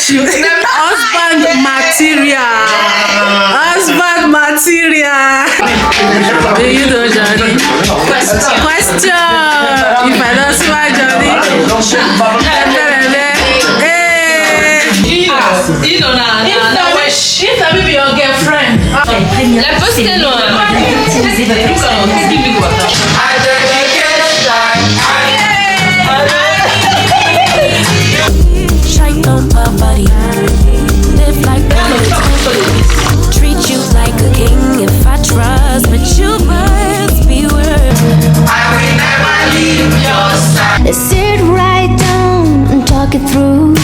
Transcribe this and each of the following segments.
catch you. Husband material. Husband material. Do you know Johnny? Question. If I don't see my Johnny. You know now. If I be your girlfriend. La poste est loin. Shine on my body. Live like treat you like a king if I trust, but you must be worth. I will never leave your side. Sit right down and talk it through.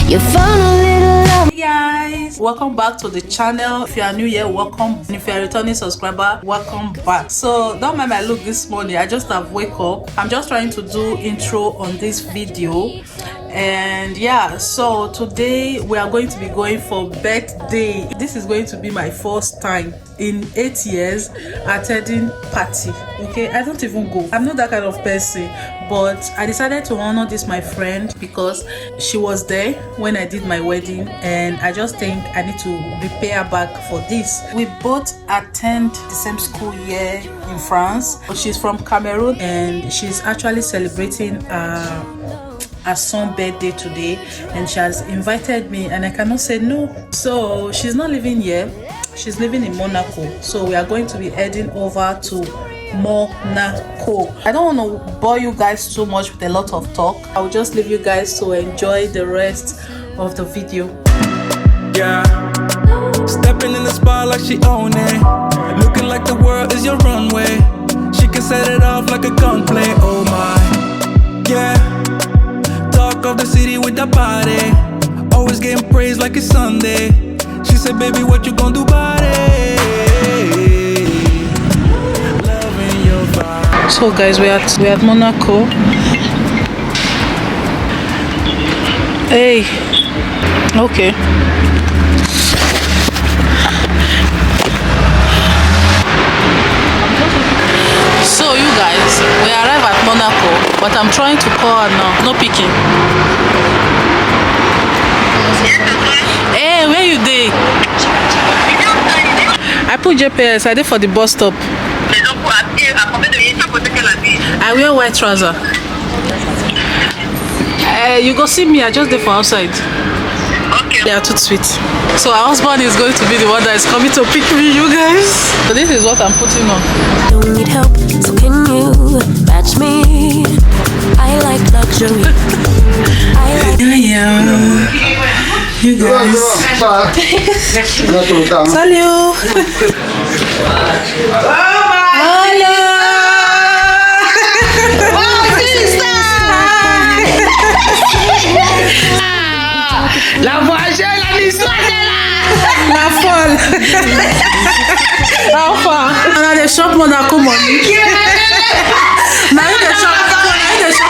You found a little love. Hey guys, welcome back to the channel. If you are new here, welcome. And if you are a returning subscriber, welcome back. So don't mind my look this morning. I just have wake up. I'm just trying to do intro on this video. And yeah, so today we are going to be going for birthday. This is going to be my first time in 8 years attending party. Okay, I don't even go. I'm not that kind of person, but I decided to honor this my friend because she was there when I did my wedding, and I just think I need to repay her back for this. We both attend the same school here in France. She's from Cameroon and she's actually celebrating her son's birthday today, and she has invited me and I cannot say no. So she's not living here, she's living in Monaco, so we are going to be heading over to Monaco. I don't want to bore you guys too much with a lot of talk. I'll just leave you guys to enjoy the rest of the video. Yeah, stepping in the spot like she own it, looking like the world is your runway. She can set it off like a gunplay. Oh my, yeah. Talk of the city with the body, always getting praised like it's Sunday. She said, baby, what you gonna do about it? Loving your vibe. So guys, we're at Monaco. Hey, okay. So you guys, we arrive at Monaco, but I'm trying to call her now. No picking. Hey, where you dey? I put GPS. I did for the bus stop. I wear white trouser. You go see me. I just there for outside. Okay. They are too sweet. So our husband is going to be the one that is coming to pick me, you guys. So this is what I'm putting on. Don't need help, so can you match me? I like luxury. Yeah. You guys. Salut. Hello. La voyage, la l'histoire est là. La folle. Enfin. On a des shops Monaco money. Now the shop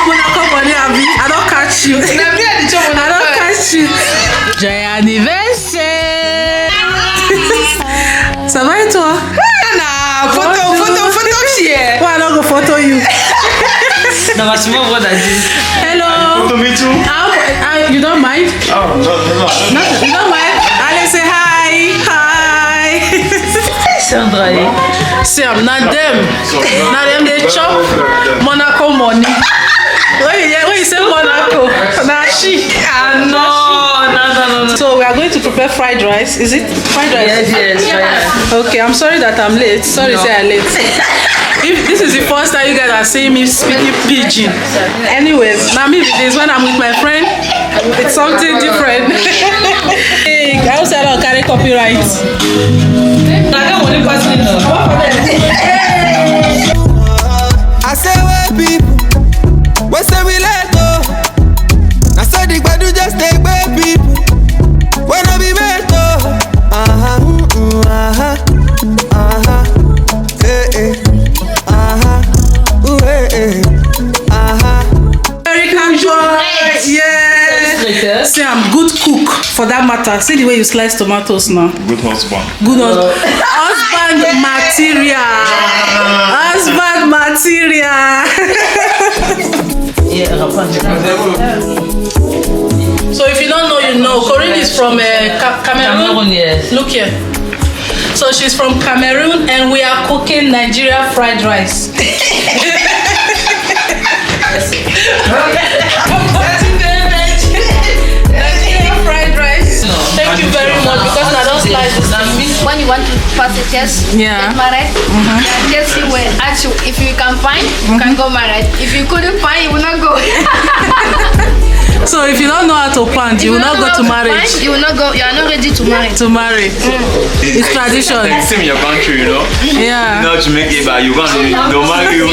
Monaco money. I don't catch you. I don't catch you. Joyeux anniversaire. Ça va et toi? Photo chier. Why I don't go photo you? Non, mais c'est mon vrai d'Aziz. Hello. Photo me too. You don't mind? Oh, no. You don't mind? Allez, say hi. Hi. Sandra. Sam, not them. Not them, they chop Monaco money. When you say Monaco, nah, she. No. So we are going to prepare fried rice. Is it fried rice? Yes. Okay, I'm sorry that I'm late. Sorry to say I'm late. If this is the first time you guys are seeing me speaking pidgin. Anyways, now maybe this when I'm with my friend, it's something different. Hey, I also don't carry copyright. I say where people, what say we let go? I said the do just take where people, when I be better. American boy, yeah. See, I'm good cook for that matter. See the way you slice tomatoes now. Good husband. Good husband material. Husband material. Yeah, So if you don't know, you know. Corinne is from Cameroon. Yes. Look here. So she's from Cameroon, and we are cooking Nigeria fried rice. Nigeria fried rice. Thank you very much because I don't like this. When you want to pass a test, Yeah. get married. Test you will ask you if you can find, you can go married. If you couldn't find, you will not go. So if you don't know how to plant, you will not go to marriage. You will not go. You are not ready to marry. To marry. It's tradition. It's in your country, you know. Yeah. Not to make it, but you can't marry you.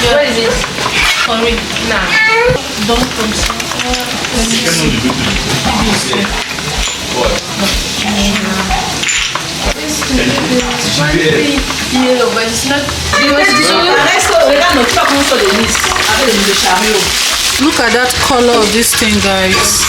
What is this? Corinne. Nah. Don't come. Yellow, but it's not. Look at that color of this thing, guys.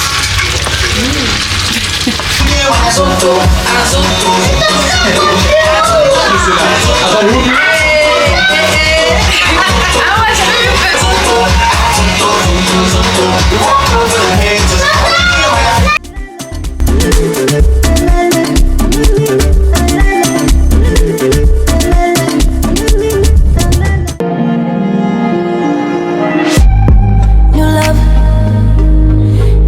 New love,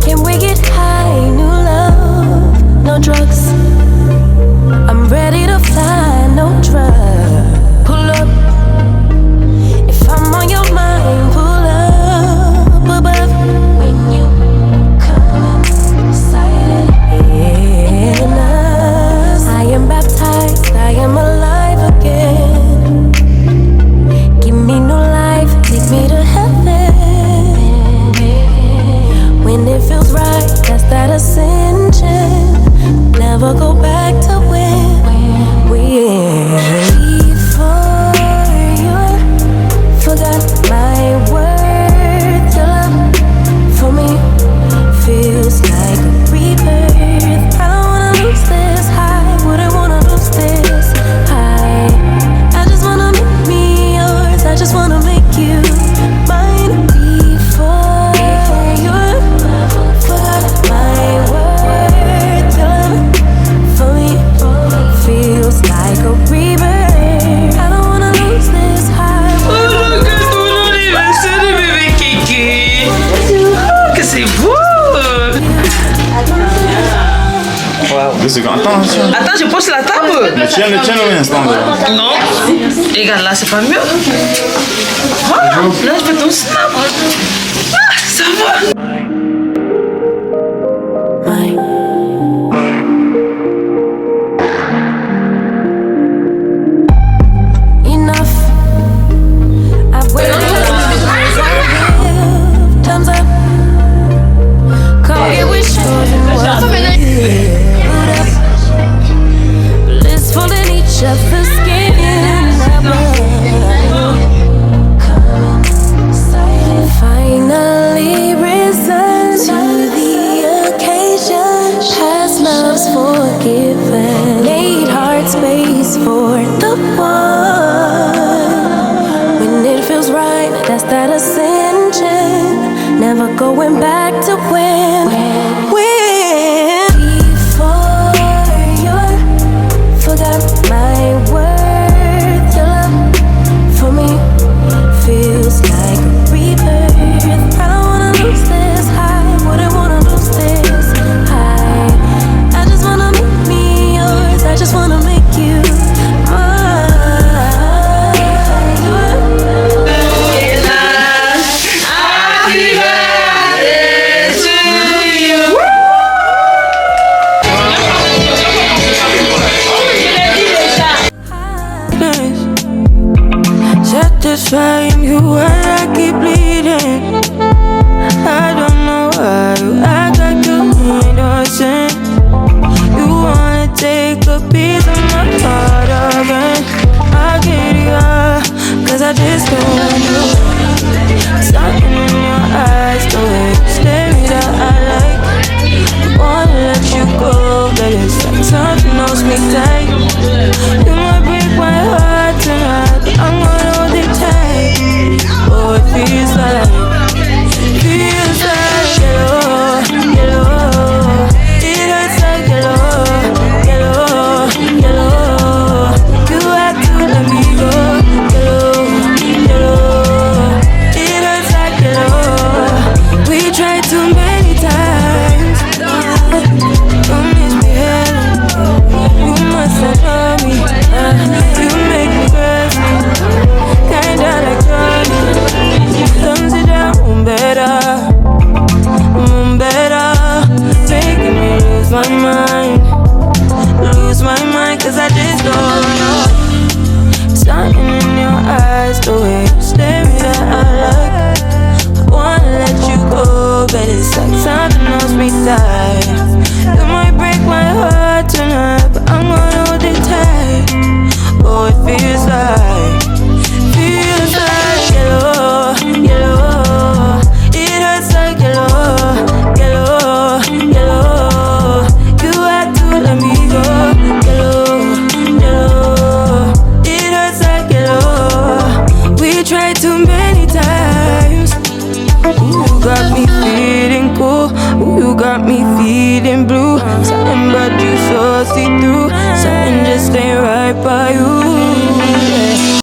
can we get high? New love, no drugs. I'm ready to fly, no drug. Pull up, if I'm on your mind, pull up above. When you come inside in us, I am baptized, I am alive again. Give me new life, take me to heaven. When it feels right, that's that ascension. Never go back to when we before you forgot my worth. Your love for me feels like a rebirth. I don't wanna lose this high, wouldn't wanna lose this high. I just wanna make me yours, I just wanna make you mine. Before you forgot my worth. Your love for me feels like a rebirth. I don't wanna lose this high. Que c'est beau! Deux secondes. Attends, je pose la table. Mais tiens-le un instant. Là. Non. Regarde là, c'est pas mieux. Voilà. Là, je fais ton snap. Ah, ça va. Enough. I've waited. Time's up. Come here, we blissful in each other's skin. Finally risen to the occasion. Past love's forgiven. Made heart space for the one. When it feels right, that's that ascension. Never going back to when. Before you forgot my worth. Your love for me feels like a rebirth. I don't wanna lose this high, wouldn't wanna trying you and I keep bleeding. I don't know why you act like you innocent. You wanna take a piece of my heart again. I get it, cause I just don't want you. Something in your eyes, the way you stare me that I like. I wanna let you go, but it's like something else me tight. You might break my heart tonight, but I'm gonna hold it tight. Oh, it feels like yellow, yellow. It hurts like yellow, yellow, yellow. You have to let me go, yellow, yellow. It hurts like yellow. We tried too many times. Don't misbehave. You must have known me. You make me crazy, kinda like Johnny. Don't sit down, better, making me lose my mind, cause I just don't know. Something in your eyes, the way you stare me that I like. I wanna let you go, but it's like something else me tight. You might break my heart tonight, but I'm gonna hold it tight. Oh, it feels like yellow, yellow. It hurts like yellow, yellow, yellow. You had to let me go, yellow, yellow. It hurts like yellow. We tried too many times. Ooh, you got me feeling cool. Ooh, you got me feeling blue. Something about you so see-through. Something just ain't right by you.